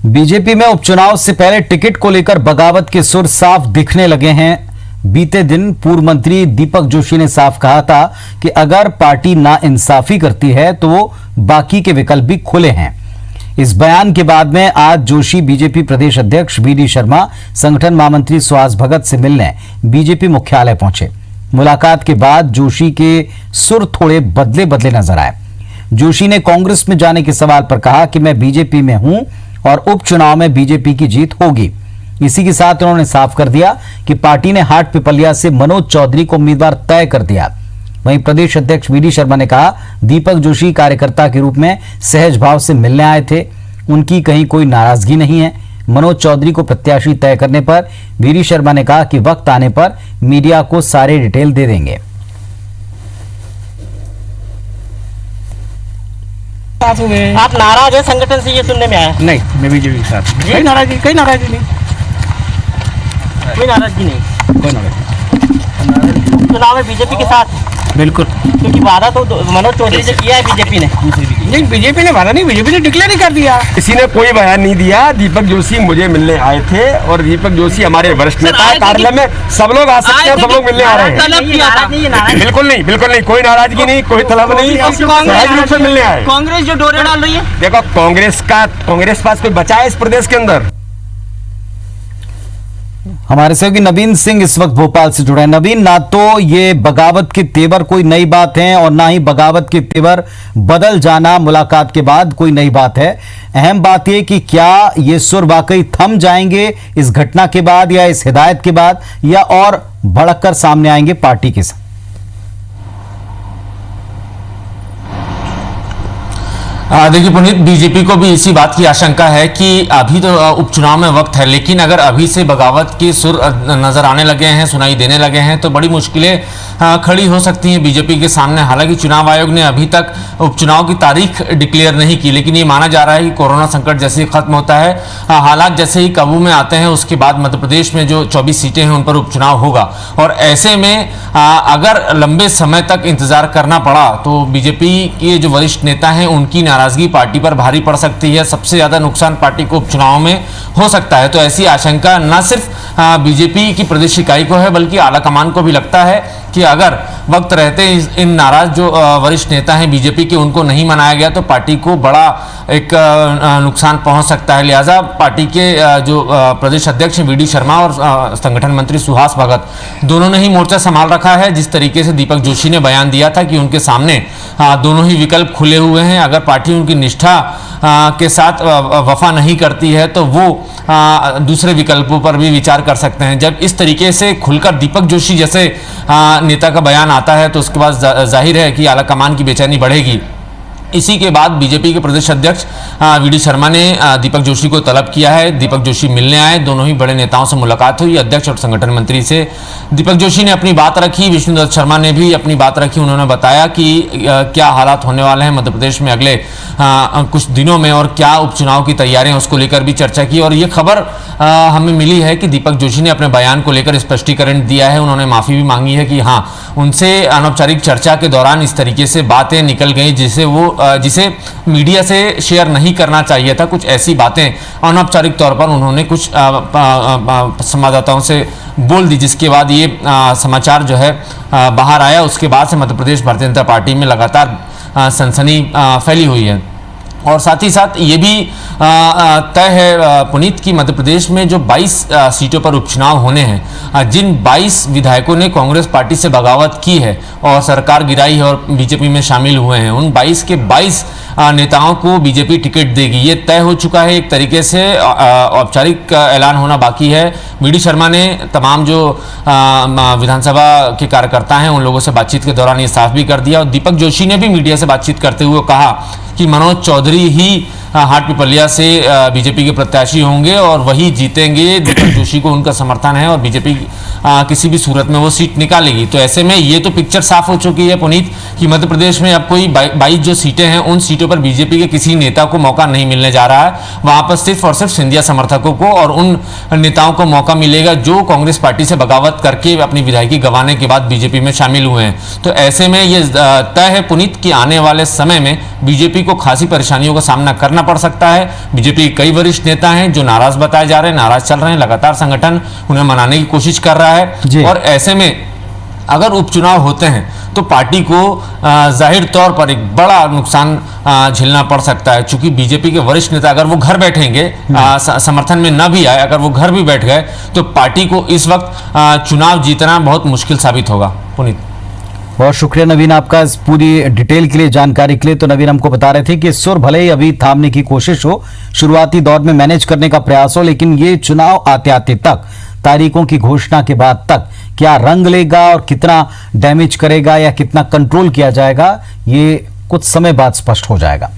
BJP में उपचुनाव से पहले टिकट को लेकर बगावत के सुर साफ दिखने लगे हैं। बीते दिन पूर्व मंत्री दीपक जोशी ने साफ कहा था कि अगर पार्टी नाइंसाफी करती है तो बाकी के विकल्प भी खुले हैं। इस बयान के बाद में आज जोशी बीजेपी प्रदेश अध्यक्ष वी.डी. शर्मा, संगठन महामंत्री सुहास भगत से मिलने बीजेपी मुख्यालय पहुंचे। मुलाकात के बाद जोशी के सुर थोड़े बदले बदले नजर आए। जोशी ने कांग्रेस में जाने के सवाल पर कहा कि मैं बीजेपी में हूं और उपचुनाव में बीजेपी की जीत होगी। इसी के साथ उन्होंने साफ कर दिया कि पार्टी ने हाट पिपलिया से मनोज चौधरी को उम्मीदवार तय कर दिया। वहीं प्रदेश अध्यक्ष वी.डी. शर्मा ने कहा, दीपक जोशी कार्यकर्ता के रूप में सहज भाव से मिलने आए थे, उनकी कहीं कोई नाराजगी नहीं है। मनोज चौधरी को प्रत्याशी तय करने पर वी.डी. शर्मा ने कहा कि वक्त आने पर मीडिया को सारे डिटेल दे देंगे। आप नाराज है संगठन से, ये सुनने में आया? नहीं, मैं बीजेपी के साथ। कोई नाराजगी नहीं, कोई नाराजगी नहीं। चुनाव में बीजेपी के साथ बिल्कुल, क्योंकि वादा तो मनोज चौधरी से किया है बीजेपी ने। नहीं, बीजेपी ने वादा नहीं, बीजेपी ने डिक्लेयर ही कर दिया। किसी ने कोई बयान नहीं दिया। दीपक जोशी मुझे मिलने आए थे और दीपक जोशी हमारे वरिष्ठ नेता है। कार्यालय में सब लोग आ सकते हैं, सब लोग मिलने आ रहे हैं। बिल्कुल नहीं, बिल्कुल नहीं, कोई नाराजगी नहीं, कोई तलब नहीं, सहज रूप से मिलने आए। कांग्रेस जो डोरे डाल रही है, देखो कांग्रेस पास कोई बचा है इस प्रदेश के अंदर? हमारे सहयोगी नवीन सिंह इस वक्त भोपाल से जुड़े हैं। नवीन, ना तो ये बगावत के तेवर कोई नई बात है और ना ही बगावत के तेवर बदल जाना मुलाकात के बाद कोई नई बात है। अहम बात यह कि क्या ये सुर वाकई थम जाएंगे इस घटना के बाद या इस हिदायत के बाद, या और भड़ककर सामने आएंगे पार्टी के साथ? देखिए पुनीत, बीजेपी को भी इसी बात की आशंका है कि अभी तो उपचुनाव में वक्त है, लेकिन अगर अभी से बगावत के सुर नजर आने लगे हैं, सुनाई देने लगे हैं, तो बड़ी मुश्किलें खड़ी हो सकती हैं बीजेपी के सामने। हालांकि चुनाव आयोग ने अभी तक उपचुनाव की तारीख डिक्लेयर नहीं की, लेकिन ये माना जा रहा है कि कोरोना संकट जैसे ही खत्म होता है, हालात जैसे ही काबू में आते हैं, उसके बाद मध्य प्रदेश में जो 24 सीटें हैं उन पर उपचुनाव होगा। और ऐसे में अगर लंबे समय तक इंतजार करना पड़ा तो बीजेपी के जो वरिष्ठ नेता हैं उनकी नाराजगी पार्टी पर भारी पड़ सकती है। सबसे ज्यादा नुकसान पार्टी को उपचुनाव में हो सकता है। तो ऐसी आशंका न सिर्फ बीजेपी की प्रदेश इकाई को है, बल्कि आला कमान को भी लगता है कि अगर वक्त रहते इन नाराज जो वरिष्ठ नेता हैं बीजेपी के, उनको नहीं मनाया गया तो पार्टी को बड़ा एक नुकसान पहुंच सकता है। लिहाजा पार्टी के जो प्रदेश अध्यक्ष वी.डी. शर्मा और संगठन मंत्री सुहास भगत दोनों ने ही मोर्चा संभाल रखा है। जिस तरीके से दीपक जोशी ने बयान दिया था कि उनके सामने दोनों ही विकल्प खुले हुए हैं, अगर पार्टी उनकी निष्ठा के साथ वफा नहीं करती है तो वो दूसरे विकल्पों पर भी विचार कर सकते हैं। जब इस तरीके से खुलकर दीपक जोशी जैसे नेता का बयान आता है तो उसके बाद जाहिर है कि आला कमान की बेचैनी बढ़ेगी। इसी के बाद बीजेपी के प्रदेश अध्यक्ष वी.डी. शर्मा ने दीपक जोशी को तलब किया है। दीपक जोशी मिलने आए, दोनों ही बड़े नेताओं से मुलाकात हुई। अध्यक्ष और संगठन मंत्री से दीपक जोशी ने अपनी बात रखी, विष्णुदत्त शर्मा ने भी अपनी बात रखी। उन्होंने बताया कि क्या हालात होने वाले हैं मध्य प्रदेश में अगले कुछ दिनों में और क्या उपचुनाव की तैयारियां, उसको लेकर भी चर्चा की। और ये खबर हमें मिली है कि दीपक जोशी ने अपने बयान को लेकर स्पष्टीकरण दिया है। उन्होंने माफी भी मांगी है कि हाँ, उनसे अनौपचारिक चर्चा के दौरान इस तरीके से बातें निकल गई जिसे मीडिया से शेयर नहीं करना चाहिए था। कुछ ऐसी बातें अनौपचारिक तौर पर उन्होंने कुछ संवाददाताओं से बोल दी, जिसके बाद ये समाचार जो है बाहर आया। उसके बाद से मध्य प्रदेश भारतीय जनता पार्टी में लगातार सनसनी फैली हुई है। और साथ ही साथ ये भी तय है पुनीत की मध्य प्रदेश में जो 22 सीटों पर उपचुनाव होने हैं, जिन 22 विधायकों ने कांग्रेस पार्टी से बगावत की है और सरकार गिराई है और बीजेपी में शामिल हुए हैं, उन 22 के 22 नेताओं को बीजेपी टिकट देगी। ये तय हो चुका है। एक तरीके से औपचारिक ऐलान होना बाकी है। वी.डी. शर्मा ने तमाम जो विधानसभा के कार्यकर्ता हैं उन लोगों से बातचीत के दौरान ये साफ भी कर दिया। और दीपक जोशी ने भी मीडिया से बातचीत करते हुए कहा कि मनोज चौधरी ही हाट पिपलिया से बीजेपी के प्रत्याशी होंगे और वही जीतेंगे। दीपक जोशी को उनका समर्थन है और बीजेपी किसी भी सूरत में वो सीट निकालेगी। तो ऐसे में ये तो पिक्चर साफ हो चुकी है पुनीत कि मध्य प्रदेश में अब कोई 22 जो सीटें हैं उन सीटों पर बीजेपी के किसी नेता को मौका नहीं मिलने जा रहा है। वहां पर सिर्फ और सिर्फ सिंधिया समर्थकों को और उन नेताओं को मौका मिलेगा जो कांग्रेस पार्टी से बगावत करके अपनी विधायकी गंवाने के बाद बीजेपी में शामिल हुए हैं। तो ऐसे में ये तय है पुनीत कि आने वाले समय में बीजेपी को खासी परेशानियों का सामना करना पड़ सकता है। बीजेपी के कई वरिष्ठ नेता हैं जो नाराज बताए जा रहे हैं, नाराज चल रहे हैं, लगातार संगठन उन्हें मनाने की कोशिश कर रहा जी। है। और ऐसे में अगर उपचुनाव होते हैं तो पार्टी को जाहिर तौर पर एक बड़ा नुकसान झेलना पड़ सकता है, क्योंकि बीजेपी के वरिष्ठ नेता अगर वो घर बैठेंगे, समर्थन में न भी आए, अगर वो घर भी बैठ गए तो पार्टी को इस वक्त चुनाव जीतना बहुत मुश्किल साबित होगा। पुनीत, बहुत शुक्रिया नवीन आपका इस पूरी डिटेल के लिए, जानकारी के लिए। तो नवीन हमको बता रहे थे कि सुर भले ही अभी थामने की कोशिश हो, शुरुआती दौर में मैनेज करने का प्रयास हो, लेकिन ये चुनाव आते आते तक, तारीखों की घोषणा के बाद तक क्या रंग लेगा और कितना डैमेज करेगा या कितना कंट्रोल किया जाएगा, ये कुछ समय बाद स्पष्ट हो जाएगा।